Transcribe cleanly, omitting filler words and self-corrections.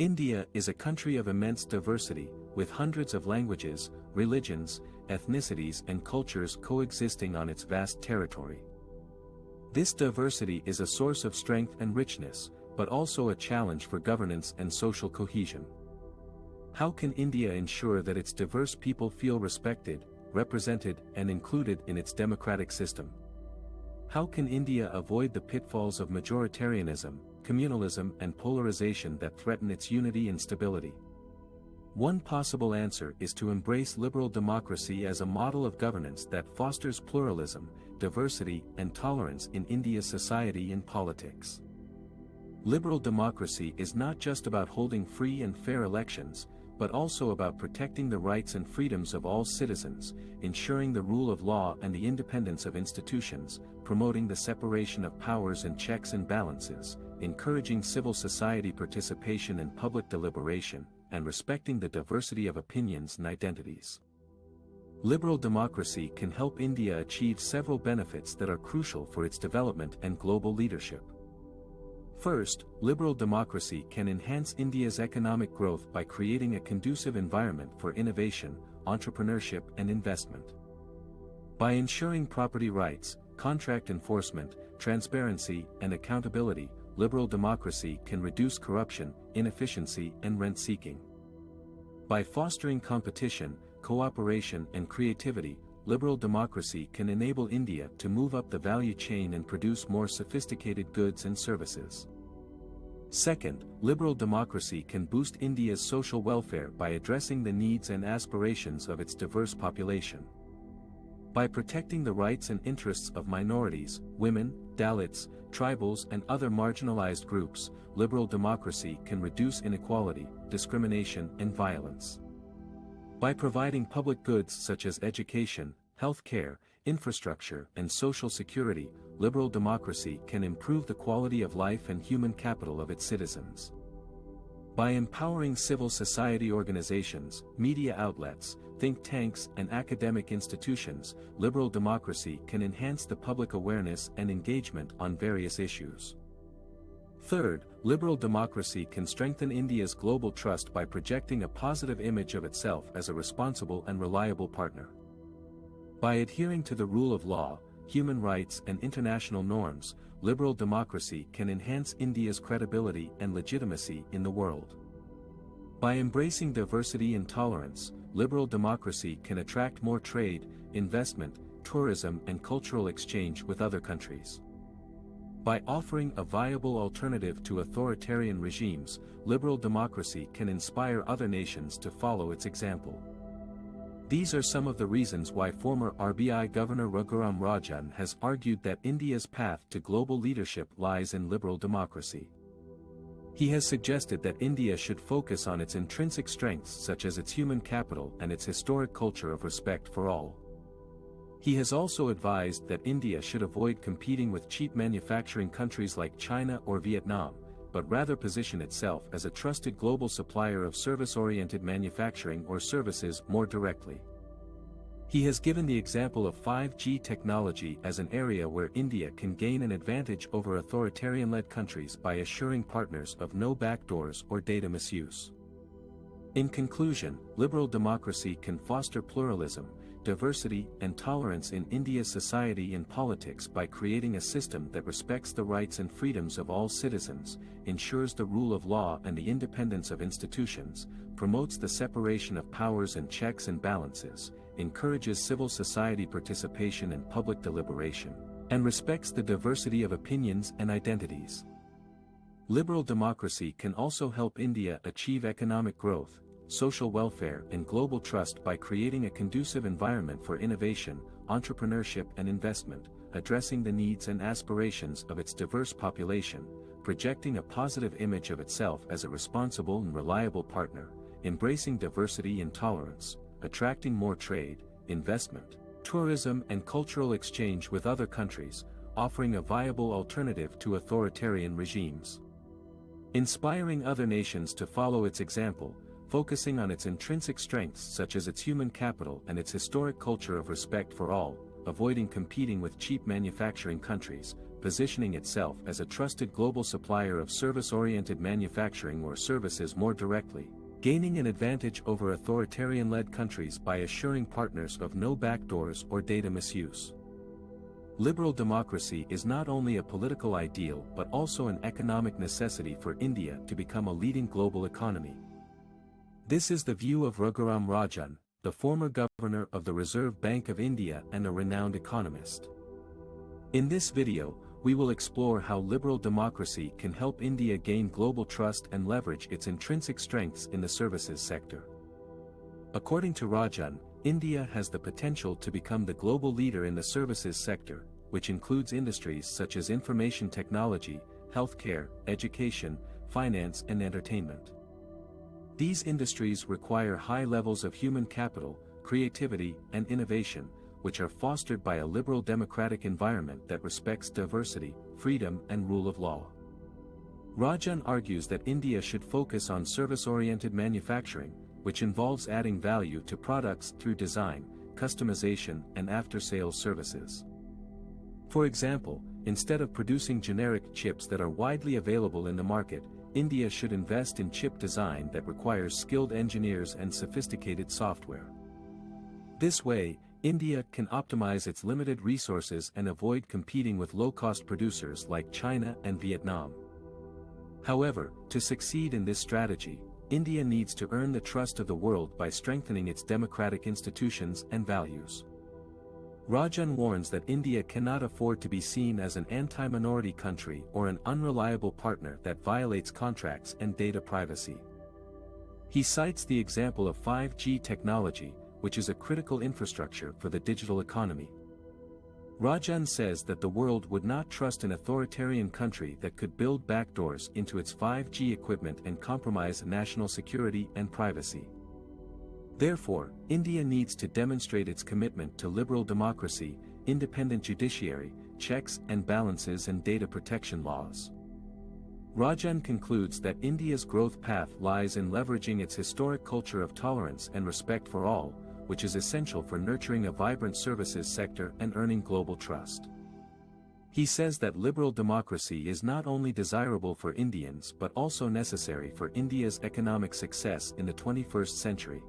India is a country of immense diversity, with hundreds of languages, religions, ethnicities and cultures coexisting on its vast territory. This diversity is a source of strength and richness, but also a challenge for governance and social cohesion. How can India ensure that its diverse people feel respected, represented, and included in its democratic system? How can India avoid the pitfalls of majoritarianism, communalism, and polarization that threaten its unity and stability? One possible answer is to embrace liberal democracy as a model of governance that fosters pluralism, diversity, and tolerance in India's society and politics. Liberal democracy is not just about holding free and fair elections, but also about protecting the rights and freedoms of all citizens, ensuring the rule of law and the independence of institutions, promoting the separation of powers and checks and balances, encouraging civil society participation and public deliberation, and respecting the diversity of opinions and identities. Liberal democracy can help India achieve several benefits that are crucial for its development and global leadership. First, liberal democracy can enhance India's economic growth by creating a conducive environment for innovation, entrepreneurship and investment. By ensuring property rights, contract enforcement, transparency and accountability, liberal democracy can reduce corruption, inefficiency and rent-seeking. By fostering competition, cooperation and creativity, liberal democracy can enable India to move up the value chain and produce more sophisticated goods and services. Second, liberal democracy can boost India's social welfare by addressing the needs and aspirations of its diverse population. By protecting the rights and interests of minorities, women, Dalits, tribals and other marginalized groups, liberal democracy can reduce inequality, discrimination and violence. By providing public goods such as education, health care, infrastructure and social security, liberal democracy can improve the quality of life and human capital of its citizens. By empowering civil society organizations, media outlets, think tanks and academic institutions, liberal democracy can enhance the public awareness and engagement on various issues. Third, liberal democracy can strengthen India's global trust by projecting a positive image of itself as a responsible and reliable partner. By adhering to the rule of law, human rights and international norms, liberal democracy can enhance India's credibility and legitimacy in the world. By embracing diversity and tolerance, liberal democracy can attract more trade, investment, tourism and cultural exchange with other countries. By offering a viable alternative to authoritarian regimes, liberal democracy can inspire other nations to follow its example. These are some of the reasons why former RBI Governor Raghuram Rajan has argued that India's path to global leadership lies in liberal democracy. He has suggested that India should focus on its intrinsic strengths such as its human capital and its historic culture of respect for all. He has also advised that India should avoid competing with cheap manufacturing countries like China or Vietnam, but rather position itself as a trusted global supplier of service-oriented manufacturing or services more directly. He has given the example of 5G technology as an area where India can gain an advantage over authoritarian-led countries by assuring partners of no backdoors or data misuse. In conclusion, liberal democracy can foster pluralism, diversity and tolerance in India's society and politics by creating a system that respects the rights and freedoms of all citizens, ensures the rule of law and the independence of institutions, promotes the separation of powers and checks and balances, encourages civil society participation and public deliberation, and respects the diversity of opinions and identities. Liberal democracy can also help India achieve economic growth, social welfare and global trust by creating a conducive environment for innovation, entrepreneurship and investment, addressing the needs and aspirations of its diverse population, projecting a positive image of itself as a responsible and reliable partner, embracing diversity and tolerance, attracting more trade, investment, tourism and cultural exchange with other countries, offering a viable alternative to authoritarian regimes. Inspiring other nations to follow its example, focusing on its intrinsic strengths such as its human capital and its historic culture of respect for all, avoiding competing with cheap manufacturing countries, positioning itself as a trusted global supplier of service-oriented manufacturing or services more directly, gaining an advantage over authoritarian-led countries by assuring partners of no backdoors or data misuse. Liberal democracy is not only a political ideal but also an economic necessity for India to become a leading global economy. This is the view of Raghuram Rajan, the former governor of the Reserve Bank of India and a renowned economist. In this video, we will explore how liberal democracy can help India gain global trust and leverage its intrinsic strengths in the services sector. According to Rajan, India has the potential to become the global leader in the services sector, which includes industries such as information technology, healthcare, education, finance and entertainment. These industries require high levels of human capital, creativity, and innovation, which are fostered by a liberal democratic environment that respects diversity, freedom, and rule of law. Rajan argues that India should focus on service-oriented manufacturing, which involves adding value to products through design, customization, and after-sales services. For example, instead of producing generic chips that are widely available in the market, India should invest in chip design that requires skilled engineers and sophisticated software. This way, India can optimize its limited resources and avoid competing with low-cost producers like China and Vietnam. However, to succeed in this strategy, India needs to earn the trust of the world by strengthening its democratic institutions and values. Rajan warns that India cannot afford to be seen as an anti-minority country or an unreliable partner that violates contracts and data privacy. He cites the example of 5G technology, which is a critical infrastructure for the digital economy. Rajan says that the world would not trust an authoritarian country that could build backdoors into its 5G equipment and compromise national security and privacy. Therefore, India needs to demonstrate its commitment to liberal democracy, independent judiciary, checks and balances and data protection laws. Rajan concludes that India's growth path lies in leveraging its historic culture of tolerance and respect for all, which is essential for nurturing a vibrant services sector and earning global trust. He says that liberal democracy is not only desirable for Indians but also necessary for India's economic success in the 21st century.